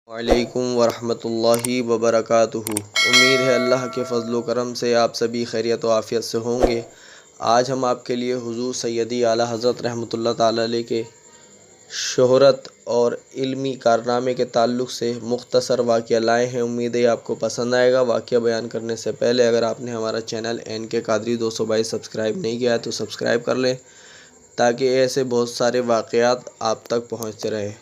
وعلیکم ورحمۃ اللہ وبرکاتہ۔ امید ہے اللہ کے فضل و کرم سے آپ سبھی خیریت و عافیت سے ہوں گے۔ آج ہم آپ کے لیے حضور سیدی اعلیٰ حضرت رحمۃ اللہ تعالیٰ علیہ کے شہرت اور علمی کارنامے کے تعلق سے مختصر واقعہ لائے ہیں۔ امید ہے آپ کو پسند آئے گا۔ واقعہ بیان کرنے سے پہلے اگر آپ نے ہمارا چینل NK قادری 222 سبسکرائب نہیں کیا ہے تو سبسکرائب کر لیں تاکہ ایسے بہت سارے واقعات آپ تک پہنچتے رہیں۔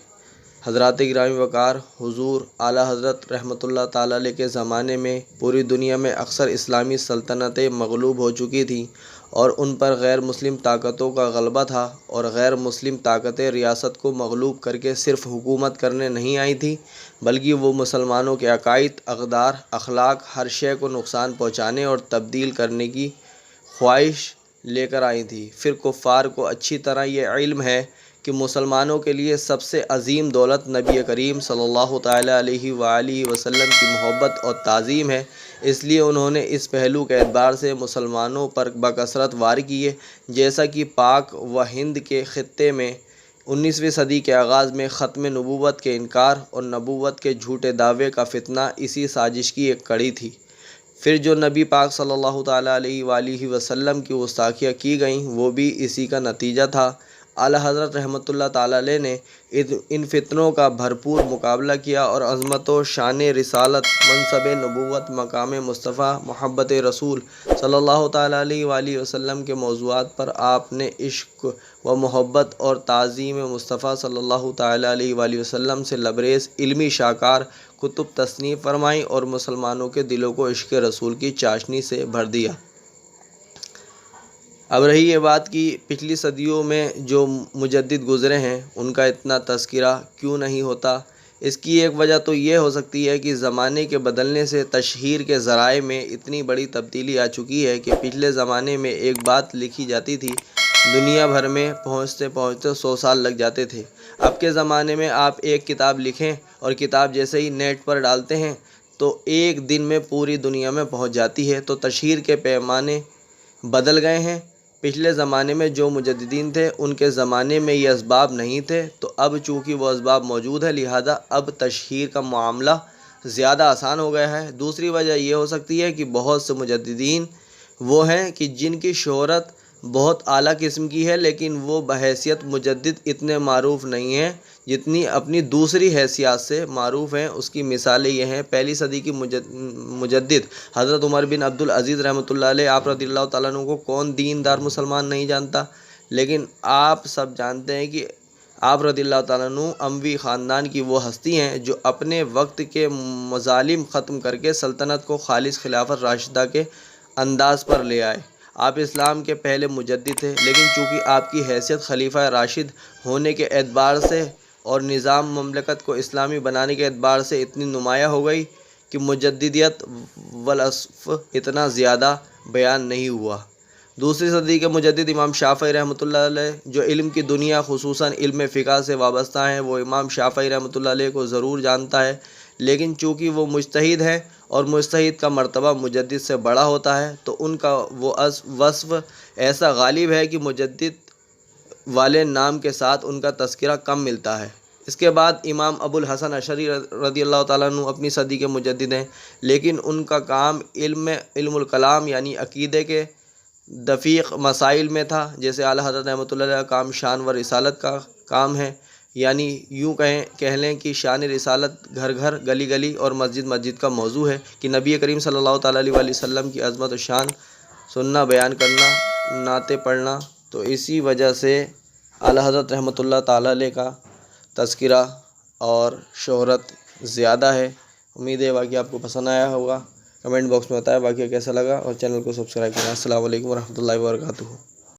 حضرات گرامی وقار، حضور اعلیٰ حضرت رحمۃ اللہ تعالیٰ علیہ کے زمانے میں پوری دنیا میں اکثر اسلامی سلطنتیں مغلوب ہو چکی تھیں اور ان پر غیر مسلم طاقتوں کا غلبہ تھا، اور غیر مسلم طاقتیں ریاست کو مغلوب کر کے صرف حکومت کرنے نہیں آئی تھیں بلکہ وہ مسلمانوں کے عقائد، اقدار، اخلاق، ہر شے کو نقصان پہنچانے اور تبدیل کرنے کی خواہش لے کر آئی تھیں۔ پھر کفار کو اچھی طرح یہ علم ہے کہ مسلمانوں کے لیے سب سے عظیم دولت نبی کریم صلی اللہ تعالیٰ علیہ وآلہ وسلم کی محبت اور تعظیم ہے، اس لیے انہوں نے اس پہلو کے اعتبار سے مسلمانوں پر بکثرت وار کیے، جیسا کہ پاک و ہند کے خطے میں 19ویں صدی کے آغاز میں ختم نبوت کے انکار اور نبوت کے جھوٹے دعوے کا فتنہ اسی سازش کی ایک کڑی تھی۔ پھر جو نبی پاک صلی اللہ تعالیٰ علیہ وآلہ وسلم کی گستاخیاں کی گئیں وہ بھی اسی کا نتیجہ تھا۔ اعلیٰ حضرت رحمۃ اللہ تعالیٰ علیہ نے ان فتنوں کا بھرپور مقابلہ کیا اور عظمت و شان رسالت، منصب نبوت، مقام مصطفیٰ، محبت رسول صلی اللہ تعالیٰ علیہ وآلہ وسلم کے موضوعات پر آپ نے عشق و محبت اور تعظیم مصطفیٰ صلی اللہ تعالیٰ علیہ وآلہ وسلم سے لبریز علمی شاہکار کتب تصنیف فرمائیں اور مسلمانوں کے دلوں کو عشق رسول کی چاشنی سے بھر دیا۔ اب رہی یہ بات کہ پچھلی صدیوں میں جو مجدد گزرے ہیں ان کا اتنا تذکرہ کیوں نہیں ہوتا۔ اس کی ایک وجہ تو یہ ہو سکتی ہے کہ زمانے کے بدلنے سے تشہیر کے ذرائع میں اتنی بڑی تبدیلی آ چکی ہے کہ پچھلے زمانے میں ایک بات لکھی جاتی تھی، دنیا بھر میں پہنچتے 100 سال لگ جاتے تھے۔ اب کے زمانے میں آپ ایک کتاب لکھیں اور کتاب جیسے ہی نیٹ پر ڈالتے ہیں تو ایک دن میں پوری دنیا میں پہنچ جاتی ہے۔ تو تشہیر کے پیمانے بدل گئے ہیں۔ پچھلے زمانے میں جو مجددین تھے ان کے زمانے میں یہ اسباب نہیں تھے، تو اب چونکہ وہ اسباب موجود ہے لہذا اب تشہیر کا معاملہ زیادہ آسان ہو گیا ہے۔ دوسری وجہ یہ ہو سکتی ہے کہ بہت سے مجددین وہ ہیں کہ جن کی شہرت بہت اعلیٰ قسم کی ہے لیکن وہ بحیثیت مجدد اتنے معروف نہیں ہیں جتنی اپنی دوسری حیثیت سے معروف ہیں۔ اس کی مثالیں یہ ہیں، پہلی صدی کی مجدد حضرت عمر بن عبد العزیز رحمۃ اللہ علیہ، آپ رضی اللہ تعالیٰ عنہ کو کون دیندار مسلمان نہیں جانتا، لیکن آپ سب جانتے ہیں کہ آپ رضی اللہ تعالیٰ عنہ اموی خاندان کی وہ ہستی ہیں جو اپنے وقت کے مظالم ختم کر کے سلطنت کو خالص خلافت راشدہ کے انداز پر لے آئے۔ آپ اسلام کے پہلے مجدد تھے، لیکن چونکہ آپ کی حیثیت خلیفہ راشد ہونے کے اعتبار سے اور نظام مملکت کو اسلامی بنانے کے اعتبار سے اتنی نمایاں ہو گئی کہ مجددیت والاسف اتنا زیادہ بیان نہیں ہوا۔ دوسری صدی کے مجدد امام شافعی رحمۃ اللہ علیہ جو علم کی دنیا خصوصاً علم فقہ سے وابستہ ہیں، وہ امام شافعی رحمۃ اللہ علیہ کو ضرور جانتا ہے، لیکن چونکہ وہ مجتہد ہیں اور مجتہد کا مرتبہ مجدد سے بڑا ہوتا ہے تو ان کا وہ وصف ایسا غالب ہے کہ مجدد والے نام کے ساتھ ان کا تذکرہ کم ملتا ہے۔ اس کے بعد امام ابو الحسن اشعری رضی اللہ تعالیٰ عنہ اپنی صدی کے مجدد ہیں، لیکن ان کا کام علم الکلام یعنی عقیدے کے دقیق مسائل میں تھا، جیسے اعلیٰ حضرت رحمۃ اللہ علیہ کا کام شان و رسالت کا کام ہے، یعنی یوں کہہ لیں کہ شان رسالت گھر گھر، گلی گلی اور مسجد مسجد کا موضوع ہے کہ نبی کریم صلی اللہ تعالیٰ علیہ وآلہ وسلم کی عظمت و شان سننا، بیان کرنا، نعتیں پڑھنا۔ تو اسی وجہ سے اعلیٰ حضرت رحمۃ اللہ تعالیٰ علیہ کا تذکرہ اور شہرت زیادہ ہے۔ امید ہے واقعہ آپ کو پسند آیا ہوگا۔ کمنٹ باکس میں بتائیں واقعہ کیسا لگا اور چینل کو سبسکرائب کریں۔ السلام علیکم ورحمۃ اللہ وبرکاتہ۔